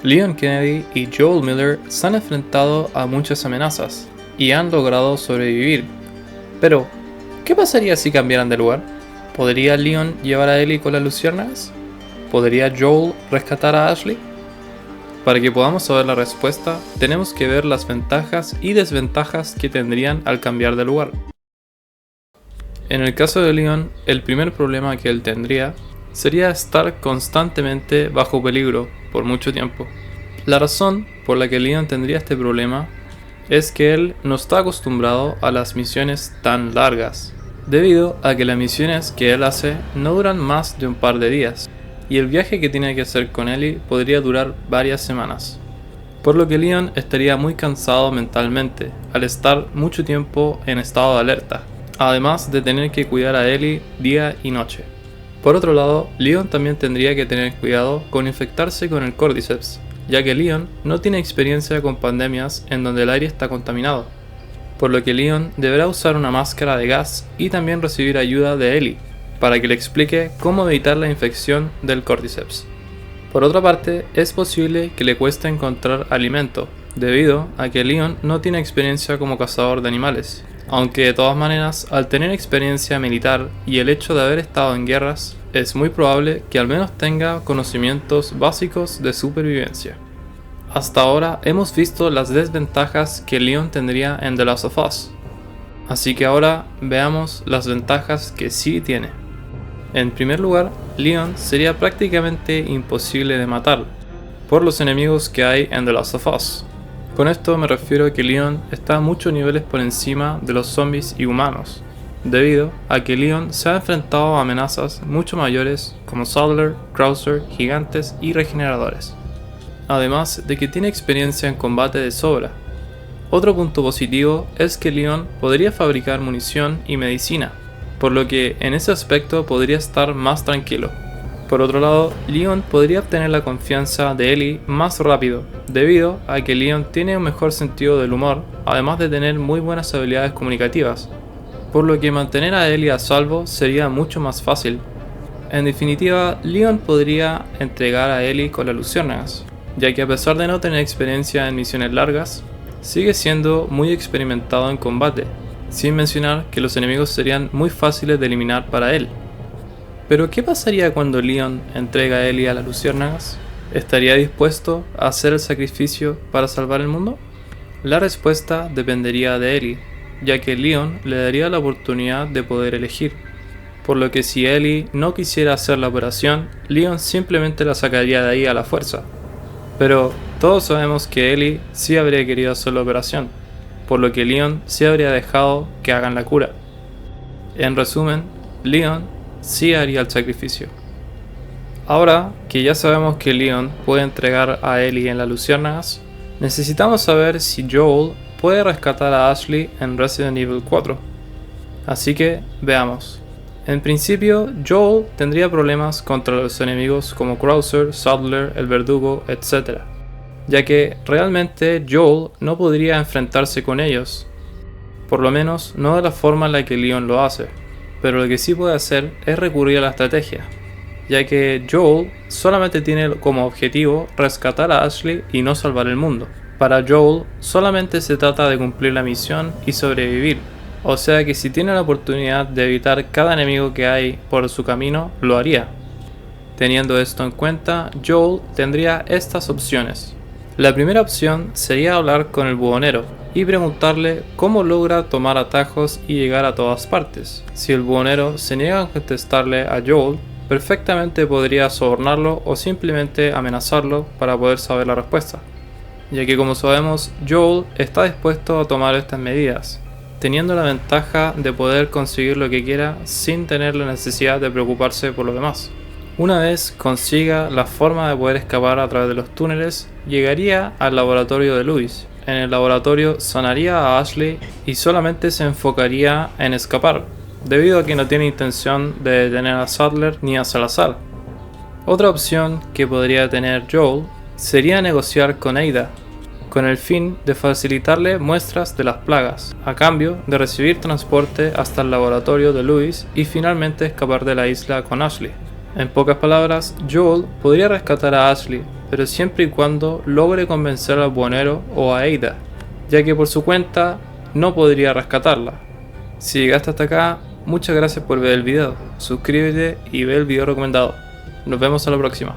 Leon Kennedy y Joel Miller se han enfrentado a muchas amenazas y han logrado sobrevivir. Pero, ¿qué pasaría si cambiaran de lugar? ¿Podría Leon llevar a Ellie con las luciérnagas? ¿Podría Joel rescatar a Ashley? Para que podamos saber la respuesta, tenemos que ver las ventajas y desventajas que tendrían al cambiar de lugar. En el caso de Leon, el primer problema que él tendría sería estar constantemente bajo peligro por mucho tiempo. La razón por la que Leon tendría este problema es que él no está acostumbrado a las misiones tan largas, debido a que las misiones que él hace no duran más de un par de días, y el viaje que tiene que hacer con Ellie podría durar varias semanas. Por lo que Leon estaría muy cansado mentalmente al estar mucho tiempo en estado de alerta, además de tener que cuidar a Ellie día y noche. Por otro lado, Leon también tendría que tener cuidado con infectarse con el Cordyceps, ya que Leon no tiene experiencia con pandemias en donde el aire está contaminado, por lo que Leon deberá usar una máscara de gas y también recibir ayuda de Ellie, para que le explique cómo evitar la infección del Cordyceps. Por otra parte, es posible que le cueste encontrar alimento, debido a que Leon no tiene experiencia como cazador de animales, aunque de todas maneras, al tener experiencia militar y el hecho de haber estado en guerras, es muy probable que al menos tenga conocimientos básicos de supervivencia. Hasta ahora hemos visto las desventajas que Leon tendría en The Last of Us, así que ahora veamos las ventajas que sí tiene. En primer lugar, Leon sería prácticamente imposible de matar por los enemigos que hay en The Last of Us. Con esto me refiero a que Leon está a muchos niveles por encima de los zombies y humanos, debido a que Leon se ha enfrentado a amenazas mucho mayores como Saddler, Krauser, gigantes y regeneradores, además de que tiene experiencia en combate de sobra. Otro punto positivo es que Leon podría fabricar munición y medicina, por lo que en ese aspecto podría estar más tranquilo. Por otro lado, Leon podría obtener la confianza de Ellie más rápido, debido a que Leon tiene un mejor sentido del humor, además de tener muy buenas habilidades comunicativas, por lo que mantener a Ellie a salvo sería mucho más fácil. En definitiva, Leon podría entregar a Ellie con las luciérnagas, ya que a pesar de no tener experiencia en misiones largas, sigue siendo muy experimentado en combate, sin mencionar que los enemigos serían muy fáciles de eliminar para él. Pero ¿qué pasaría cuando Leon entrega a Ellie a las luciérnagas? ¿Estaría dispuesto a hacer el sacrificio para salvar el mundo? La respuesta dependería de Ellie, ya que Leon le daría la oportunidad de poder elegir, por lo que si Ellie no quisiera hacer la operación, Leon simplemente la sacaría de ahí a la fuerza. Pero todos sabemos que Ellie sí habría querido hacer la operación, por lo que Leon sí habría dejado que hagan la cura. En resumen, Leon sí haría el sacrificio. Ahora que ya sabemos que Leon puede entregar a Ellie en las luciérnagas, necesitamos saber si Joel puede rescatar a Ashley en Resident Evil 4. Así que veamos. En principio, Joel tendría problemas contra los enemigos como Krauser, Saddler, el verdugo, etc., ya que realmente Joel no podría enfrentarse con ellos, por lo menos no de la forma en la que Leon lo hace, pero lo que sí puede hacer es recurrir a la estrategia, ya que Joel solamente tiene como objetivo rescatar a Ashley y no salvar el mundo. Para Joel solamente se trata de cumplir la misión y sobrevivir, o sea que si tiene la oportunidad de evitar cada enemigo que hay por su camino, lo haría. Teniendo esto en cuenta, Joel tendría estas opciones. La primera opción sería hablar con el buhonero y preguntarle cómo logra tomar atajos y llegar a todas partes. Si el buhonero se niega a contestarle a Joel, perfectamente podría sobornarlo o simplemente amenazarlo para poder saber la respuesta, ya que como sabemos, Joel está dispuesto a tomar estas medidas, teniendo la ventaja de poder conseguir lo que quiera sin tener la necesidad de preocuparse por lo demás. Una vez consiga la forma de poder escapar a través de los túneles, llegaría al laboratorio de Louis. En el laboratorio sanaría a Ashley y solamente se enfocaría en escapar, debido a que no tiene intención de detener a Saddler ni a Salazar. Otra opción que podría tener Joel sería negociar con Ada, con el fin de facilitarle muestras de las plagas, a cambio de recibir transporte hasta el laboratorio de Louis y finalmente escapar de la isla con Ashley. En pocas palabras, Joel podría rescatar a Ashley, pero siempre y cuando logre convencer al buhonero o a Ada, ya que por su cuenta no podría rescatarla. Si llegaste hasta acá, muchas gracias por ver el video, suscríbete y ve el video recomendado. Nos vemos a la próxima.